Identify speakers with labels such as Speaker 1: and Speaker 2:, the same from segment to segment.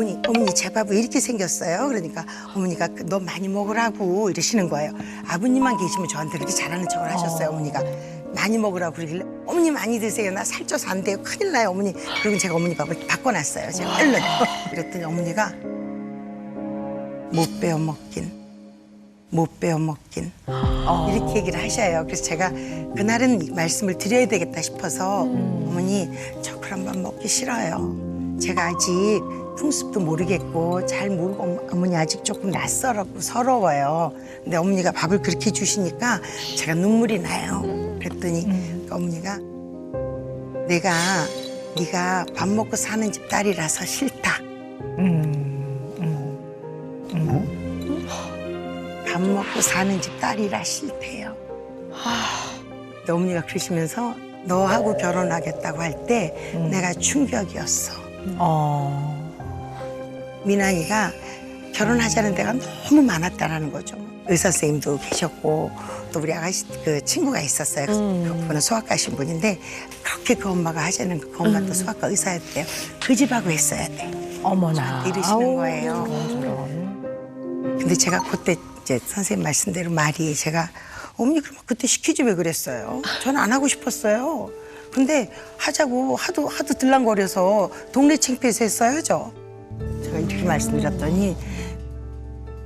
Speaker 1: 어머니 제 밥 왜 이렇게 생겼어요? 그러니까 어머니가 너 많이 먹으라고 이러시는 거예요. 아버님만 계시면 저한테 그렇게 잘하는 척을 하셨어요. 어머니가 많이 먹으라고 그러길래 어머니 많이 드세요. 나 살쪄서 안 돼요. 큰일 나요 어머니. 그리고 제가 어머니 밥을 바꿔놨어요. 제가 얼른. 그랬더니 어머니가 못 배워 먹긴 이렇게 얘기를 하셔요. 그래서 제가 그날은 말씀을 드려야 되겠다 싶어서 어머니 저 그런 밥 먹기 싫어요. 제가 아직 풍습도 모르겠고 잘 모르고 어머니 아직 조금 낯설고 서러워요. 근데 어머니가 밥을 그렇게 주시니까 제가 눈물이 나요. 그랬더니 어머니가 네가 밥 먹고 사는 집 딸이라서 싫다. 밥 먹고 사는 집 딸이라 싫대요. 근데 어머니가 그러시면서 너하고 결혼하겠다고 할 때 내가 충격이었어. 미나이가 결혼하자는 데가 너무 많았다라는 거죠. 의사 선생님도 계셨고 또 우리 아가씨 그 친구가 있었어요. 그분은 소아과신 분인데 그렇게 그 엄마가 하자는 그 엄마도 소아과 의사였대요. 그 집하고 했어야 돼.
Speaker 2: 어머나.
Speaker 1: 이러시는 거예요. 근데 제가 그때 이제 선생님 말씀대로 말이 제가 어머니 그러면 그때 시키지 왜 그랬어요? 저는 안 하고 싶었어요. 근데 하자고 하도 들랑거려서 동네 창피해서 했어야죠. 제가 이렇게 말씀드렸더니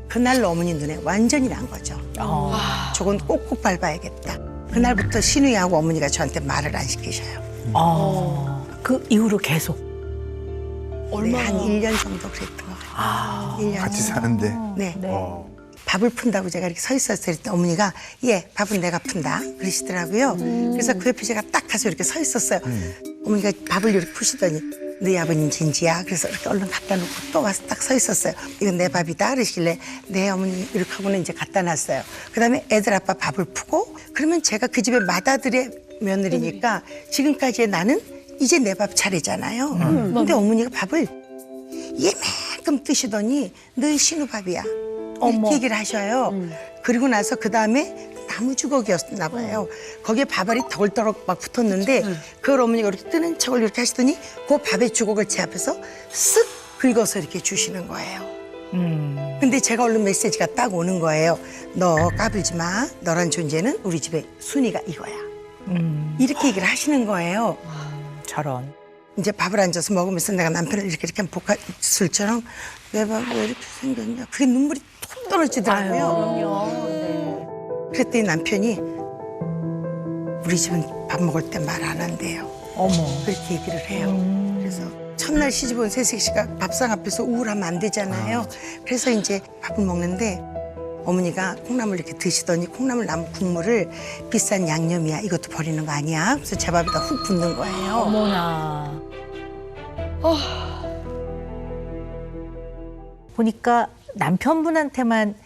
Speaker 1: 그날로 어머니 눈에 완전히 난 거죠. 저건 꼭꼭 밟아야겠다. 그날부터 신우이하고 어머니가 저한테 말을 안 시키셔요.
Speaker 2: 그 이후로 계속.
Speaker 1: 네, 한 1년 정도 그랬던 것 같아요. 1년
Speaker 3: 같이 사는데.
Speaker 1: 네. 밥을 푼다고 제가 이렇게 서 있었을 때 어머니가 예, 밥은 내가 푼다 그러시더라고요. 그래서 그 옆에 제가 딱 가서 이렇게 서 있었어요. 어머니가 밥을 이렇게 푸시더니 너희 아버님 진지야? 그래서 이렇게 얼른 갖다 놓고 또 와서 딱 서 있었어요. 이건 내 밥이다 그러시길래 네 어머니 이렇게 하고는 이제 갖다 놨어요. 그다음에 애들 아빠 밥을 푸고 그러면 제가 그 집의 맏아들의 며느리니까 지금까지의 나는 이제 내 밥 차례잖아요. 근데 어머니가 밥을 얘만큼 뜨시더니 너희 신우 밥이야. 이렇게 얘기를 하셔요. 그리고 나서 그 다음에 나무 주걱이었나 봐요. 거기에 밥알이 덜덜 막 붙었는데 그걸 어머니가 이렇게 뜨는 척을 이렇게 하시더니 그 밥의 주걱을 제 앞에서 쓱 긁어서 이렇게 주시는 거예요. 근데 제가 얼른 메시지가 딱 오는 거예요. 너 까불지 마. 너란 존재는 우리 집의 순위가 이거야. 이렇게 얘기를 하시는 거예요.
Speaker 2: 저런.
Speaker 1: 이제 밥을 앉아서 먹으면서 내가 남편을 이렇게 복화술처럼 내 밥 왜 이렇게 생겼냐. 그게 눈물이 톡 떨어지더라고요. 그랬더니 남편이 우리 집은 밥 먹을 때 말 안 한대요. 그렇게 얘기를 해요. 그래서 첫날 시집 온 새색 씨가 밥상 앞에서 우울하면 안 되잖아요. 그래서 이제 밥을 먹는데 어머니가 콩나물 이렇게 드시더니 콩나물 나무 국물을 비싼 양념이야. 이것도 버리는 거 아니야. 그래서 제 밥에다 훅 붓는 거예요.
Speaker 2: 어머나. 보니까 남편분한테만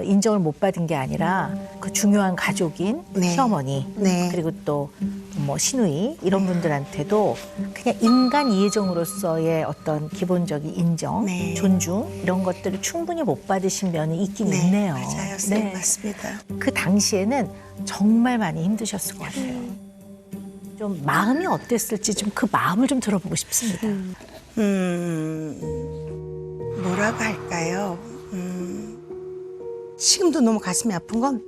Speaker 2: 인정을 못 받은 게 아니라 그 중요한 가족인
Speaker 1: 네.
Speaker 2: 시어머니
Speaker 1: 네.
Speaker 2: 그리고 또 뭐 시누이 이런 분들한테도 그냥 인간 이해종으로서의 어떤 기본적인 인정,
Speaker 1: 네.
Speaker 2: 존중 이런 것들을 충분히 못 받으신 면이 있긴
Speaker 1: 네,
Speaker 2: 있네요.
Speaker 1: 맞아요. 네, 맞습니다.
Speaker 2: 그 당시에는 정말 많이 힘드셨을 것 같아요. 좀 마음이 어땠을지 좀 그 마음을 좀 들어보고 싶습니다.
Speaker 1: 뭐라고 할까요? 지금도 너무 가슴이 아픈 건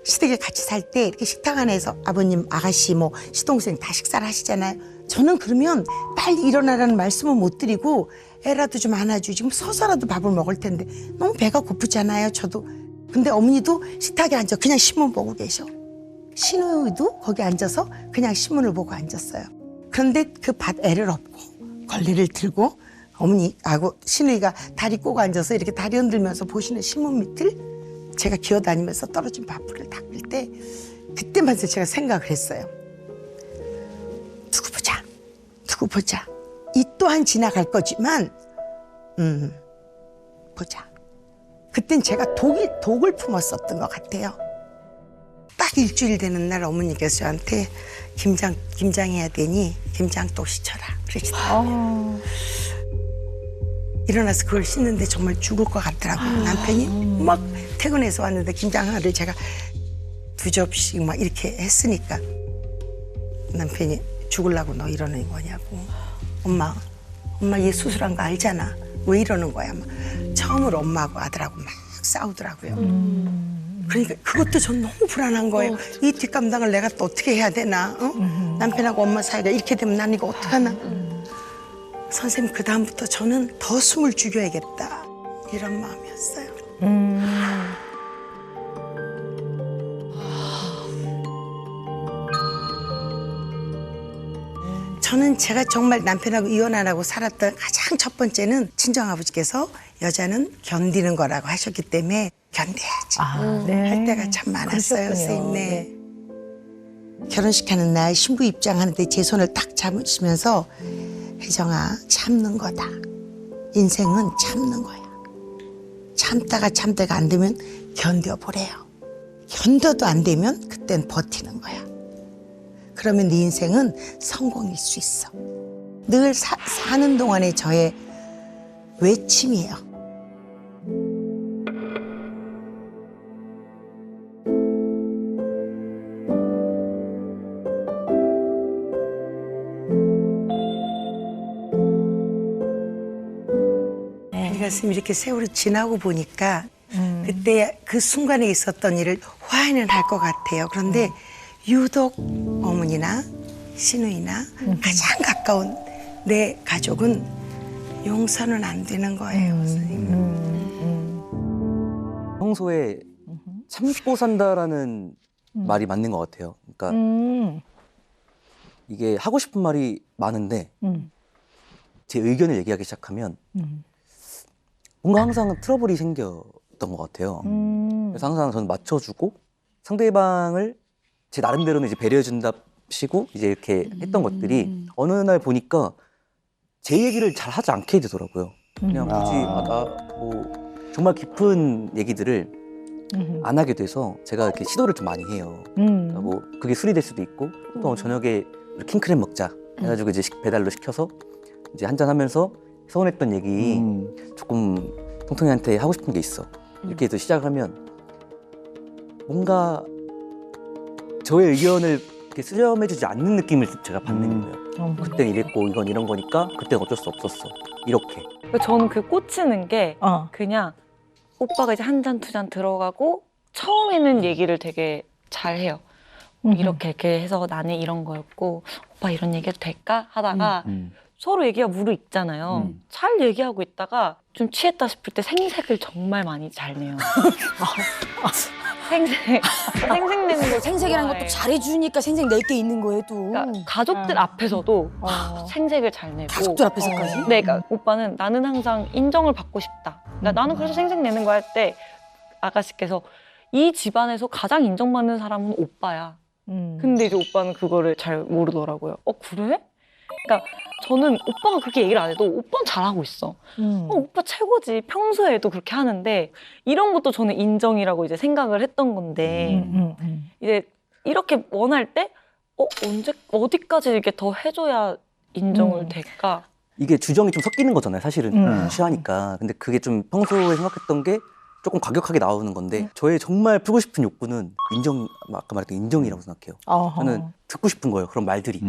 Speaker 1: 시댁에 같이 살 때 이렇게 식탁 안에서 아버님, 아가씨, 뭐 시동생 다 식사를 하시잖아요. 저는 그러면 빨리 일어나라는 말씀은 못 드리고 애라도 좀 안아주지. 지금 서서라도 밥을 먹을 텐데 너무 배가 고프잖아요. 저도. 근데 어머니도 식탁에 앉아 그냥 신문 보고 계셔. 신우이도 거기 앉아서 그냥 신문을 보고 앉았어요. 그런데 그 애를 업고 걸레를 들고 어머니하고 신우이가 다리 꼬고 앉아서 이렇게 다리 흔들면서 보시는 신문 밑을 제가 기어다니면서 떨어진 밥풀을 닦을 때 그때만 제가 생각을 했어요. 두고 보자. 이 또한 지나갈 거지만 보자. 그땐 제가 독을 품었었던 것 같아요. 딱 일주일 되는 날 어머니께서 저한테 김장해야 되니 김장 또 씻어라 그러시더라고요. 일어나서 그걸 씻는데 정말 죽을 것 같더라고요. 남편이 막 퇴근해서 왔는데 김장을 제가 2접시씩 막 이렇게 했으니까 남편이 죽으려고 너 이러는 거냐고. 엄마 얘 수술한 거 알잖아. 왜 이러는 거야? 막 처음으로 엄마하고 아들하고 막 싸우더라고요. 그러니까 그것도 전 너무 불안한 거예요. 이 뒷감당을 내가 또 어떻게 해야 되나? 남편하고 엄마 사이가 이렇게 되면 난 이거 어떡하나? 선생님 그 다음부터 저는 더 숨을 죽여야겠다 이런 마음이었어요. 저는 제가 정말 남편하고 이혼 안 하고 살았던 가장 첫 번째는 친정아버지께서 여자는 견디는 거라고 하셨기 때문에 견뎌야지 할 때가 참 많았어요. 선생님. 네. 결혼식 하는 날 신부 입장하는데 제 손을 딱 잡으시면서 혜정아 참는 거다. 인생은 참는 거야. 참다가 안 되면 견뎌보래요. 견뎌도 안 되면 그땐 버티는 거야. 그러면 네 인생은 성공일 수 있어. 늘 사는 동안의 저의 외침이에요. 그러니까 선생님 이렇게 세월이 지나고 보니까 그때 그 순간에 있었던 일을 화해는 할 것 같아요. 그런데 유독 어머니나 시누이나 가장 가까운 내 가족은 용서는 안 되는 거예요, 선생님.
Speaker 3: 평소에 참고 산다라는 말이 맞는 것 같아요. 그러니까 이게 하고 싶은 말이 많은데 제 의견을 얘기하기 시작하면 뭔가 항상 트러블이 생겼던 것 같아요. 그래서 항상 저는 맞춰주고 상대방을 제 나름대로는 이제 배려해준답시고 이제 이렇게 했던 것들이 어느 날 보니까 제 얘기를 잘 하지 않게 되더라고요. 그냥 굳이 나 뭐 정말 깊은 얘기들을 안 하게 돼서 제가 이렇게 시도를 좀 많이 해요. 그러니까 뭐 그게 술이 될 수도 있고 또 저녁에 킹크랩 먹자 해가지고 이제 배달로 시켜서 이제 한잔 하면서 서운했던 얘기 조금 통통이한테 하고 싶은 게 있어. 이렇게 해서 시작하면 뭔가 저의 의견을 이렇게 수렴해주지 않는 느낌을 제가 받는 거예요. 그땐 이랬고 이건 이런 거니까 그땐 어쩔 수 없었어. 이렇게.
Speaker 4: 저는 그 꽂히는 게 그냥 오빠가 이제 한 잔, 두 잔 들어가고 처음에는 얘기를 되게 잘해요. 이렇게 해서 나는 이런 거였고 오빠 이런 얘기해도 될까? 하다가 서로 얘기가 무르익잖아요. 잘 얘기하고 있다가 좀 취했다 싶을 때 생색을 정말 많이 잘 내요. 생색 내는 거
Speaker 5: 생색이라는 것도 잘해주니까 생색 낼 게 있는 거예요 또.
Speaker 4: 그러니까 가족들 앞에서도 생색을 잘 내고
Speaker 5: 가족들 앞에서까지?
Speaker 4: 네, 그러니까 오빠는 나는 항상 인정을 받고 싶다. 그러니까 나는 그래서 생색 내는 거 할 때 아가씨께서 이 집안에서 가장 인정받는 사람은 오빠야. 근데 이제 오빠는 그거를 잘 모르더라고요. 그래? 그러니까 저는 오빠가 그렇게 얘기를 안 해도 오빠는 잘하고 있어. 오빠 최고지. 평소에도 그렇게 하는데 이런 것도 저는 인정이라고 이제 생각을 했던 건데 이제 이렇게 원할 때 언제 어디까지 이렇게 더 해줘야 인정을 될까?
Speaker 3: 이게 주정이 좀 섞이는 거잖아요, 사실은. 취하니까. 근데 그게 좀 평소에 생각했던 게 조금 과격하게 나오는 건데 저의 정말 풀고 싶은 욕구는 아까 말했던 인정이라고 생각해요. 저는 듣고 싶은 거예요, 그런 말들이.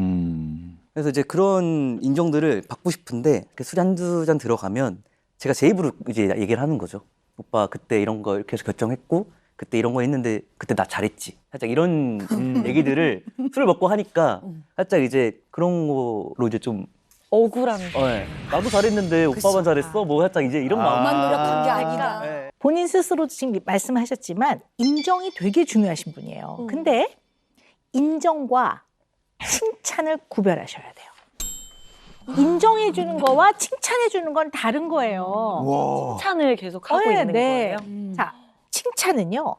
Speaker 3: 그래서 이제 그런 인정들을 받고 싶은데 술이 한두 잔 들어가면 제가 제 입으로 이제 얘기를 하는 거죠. 오빠 그때 이런 거 이렇게 해서 결정했고 그때 이런 거 했는데 그때 나 잘했지. 살짝 이런 얘기들을 술을 먹고 하니까 살짝 이제 그런 거로 이제 좀
Speaker 4: 억울한 거.
Speaker 3: 네. 나도 잘했는데 오빠만 잘했어? 뭐 살짝 이제 이런 마음.
Speaker 5: 나만 노력한 게 아니라.
Speaker 3: 네.
Speaker 2: 본인 스스로도 지금 말씀하셨지만 인정이 되게 중요하신 분이에요. 근데 인정과 칭찬을 구별하셔야 돼요. 인정해 주는 거와 칭찬해 주는 건 다른 거예요.
Speaker 4: 칭찬을 계속 하고 있는 거예요.
Speaker 2: 자, 칭찬은요.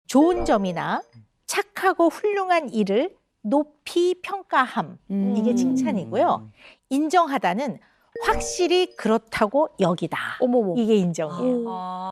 Speaker 2: 좋은 점이나 착하고 훌륭한 일을 높이 평가함. 이게 칭찬이고요. 인정하다는 확실히 그렇다고 여기다.
Speaker 5: 어머머.
Speaker 2: 이게 인정이에요.